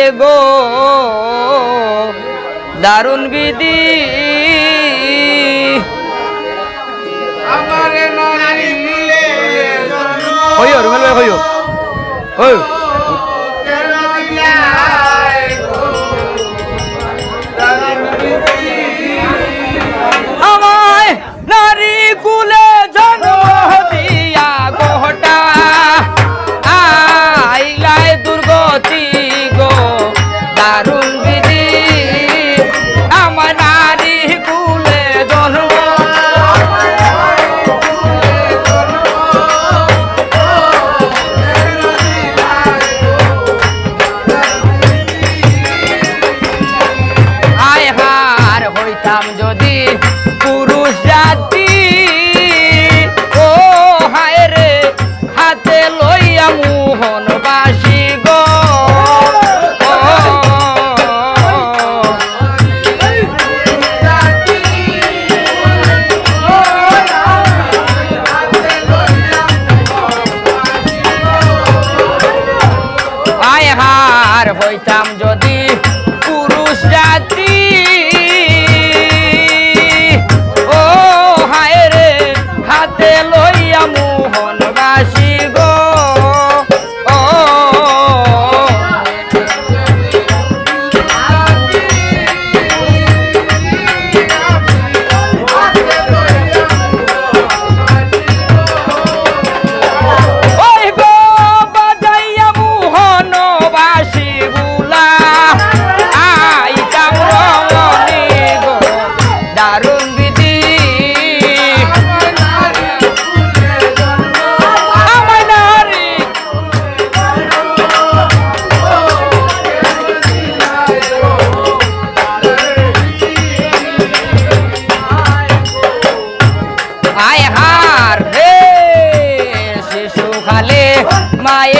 হায় গো দারুণ বিধি আমারে নারী মিলে হইও রুমেল ভাই হইও হই কেন দিলাই গো দারুণ বিধি আমায় নারী কুলে জন্ম দিয়া গোটা আইলায় দুর্গতি গো দারুণ বিধি আমার নারী কুলে জন্ম আয় হার হইতাম যদি পুরুষ জাতি ও হায় রে হাতে লইয়া মোহন বাসি গো আয় হার হইতাম যদি পুরুষ জাতি ও হায় রে হাতে লইয়া মোহন বাসি গো ও ওই গো বাজাইয়া মোহন বাসি বুলা আইতাম রমণী গো দারুণ বিধি আমার নারী আয় হার হে শিশু খালে মায়ে